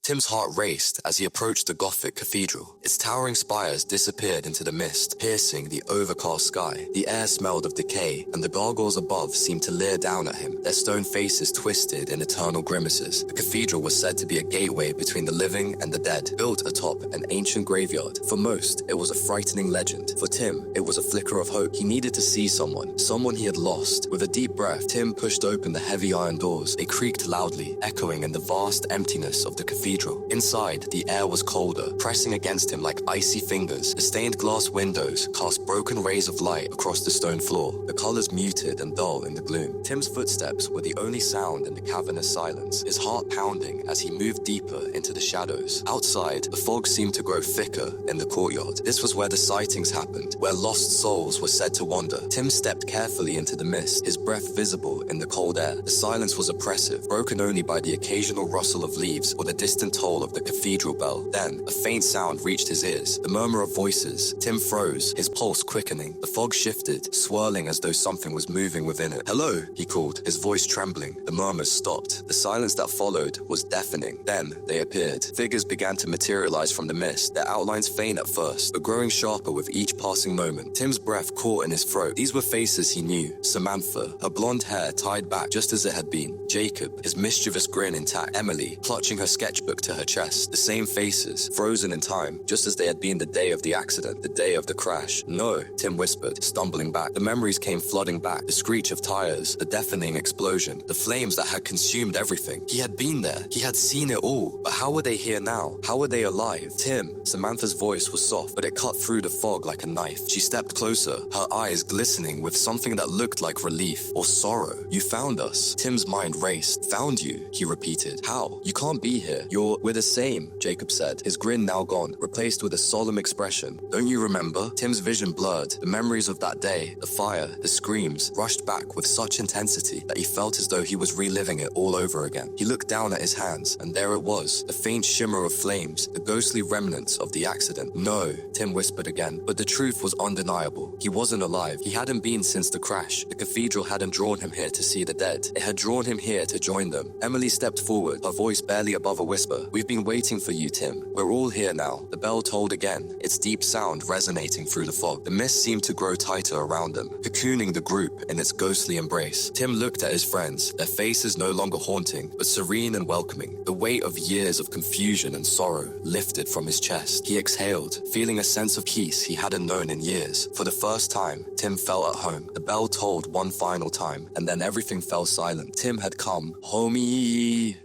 Tim's heart raced as he approached the Gothic Cathedral. Its towering spires disappeared into the mist, piercing the overcast sky. The air smelled of decay, and the gargoyles above seemed to leer down at him, their stone faces twisted in eternal grimaces. The cathedral was said to be a gateway between the living and the dead, built atop an ancient graveyard. For most, it was a frightening legend. For Tim, it was a flicker of hope. He needed to see someone he had lost. With a deep breath, Tim pushed open the heavy iron doors. They creaked loudly, echoing in the vast emptiness of the cathedral. Inside, the air was colder, pressing against him like icy fingers. The stained glass windows cast broken rays of light across the stone floor, the colors muted and dull in the gloom. Tim's footsteps were the only sound in the cavernous silence, his heart pounding as he moved deeper into the shadows. Outside, the fog seemed to grow thicker in the courtyard. This was where the sightings happened, where lost souls were said to wander. Tim stepped carefully into the mist, his breath visible in the cold air. The silence was oppressive, broken only by the occasional rustle of leaves or the distant toll of the cathedral bell. Then, a faint sound reached his ears, the murmur of voices. Tim froze, his pulse quickening. The fog shifted, swirling as though something was moving within it. "Hello," he called, his voice trembling. The murmurs stopped. The silence that followed was deafening. Then, they appeared. Figures began to materialize from the mist, their outlines faint at first, but growing sharper with each passing moment. Tim's breath caught in his throat. These were faces he knew. Samantha, her blonde hair tied back just as it had been. Jacob, his mischievous grin intact. Emily, clutching her sketchbook to her chest. The same faces, frozen in time, just as they had been the day of the accident, the day of the crash. "No," Tim whispered, stumbling back. The memories came flooding back, the screech of tires, the deafening explosion, the flames that had consumed everything. He had been there, he had seen it all, but how were they here now? How were they alive? "Tim," Samantha's voice was soft, but it cut through the fog like a knife. She stepped closer, her eyes glistening with something that looked like relief or sorrow. "You found us." Tim's mind raced. "Found you," he repeated. "How? You can't be here. We're the same," Jacob said, his grin now gone, replaced with a solemn expression. "Don't you remember?" Tim's vision blurred. The memories of that day, the fire, the screams, rushed back with such intensity that he felt as though he was reliving it all over again. He looked down at his hands, and there it was, the faint shimmer of flames, the ghostly remnants of the accident. "No," Tim whispered again, but the truth was undeniable. He wasn't alive. He hadn't been since the crash. The cathedral hadn't drawn him here to see the dead. It had drawn him here to join them. Emily stepped forward, her voice barely above a whisper. "We've been waiting for you, Tim. We're all here now." The bell tolled again, its deep sound resonating through the fog. The mist seemed to grow tighter around them, cocooning the group in its ghostly embrace. Tim looked at his friends, their faces no longer haunting, but serene and welcoming. The weight of years of confusion and sorrow lifted from his chest. He exhaled, feeling a sense of peace he hadn't known in years. For the first time, Tim felt at home. The bell tolled one final time, and then everything fell silent. Tim had come. Homie.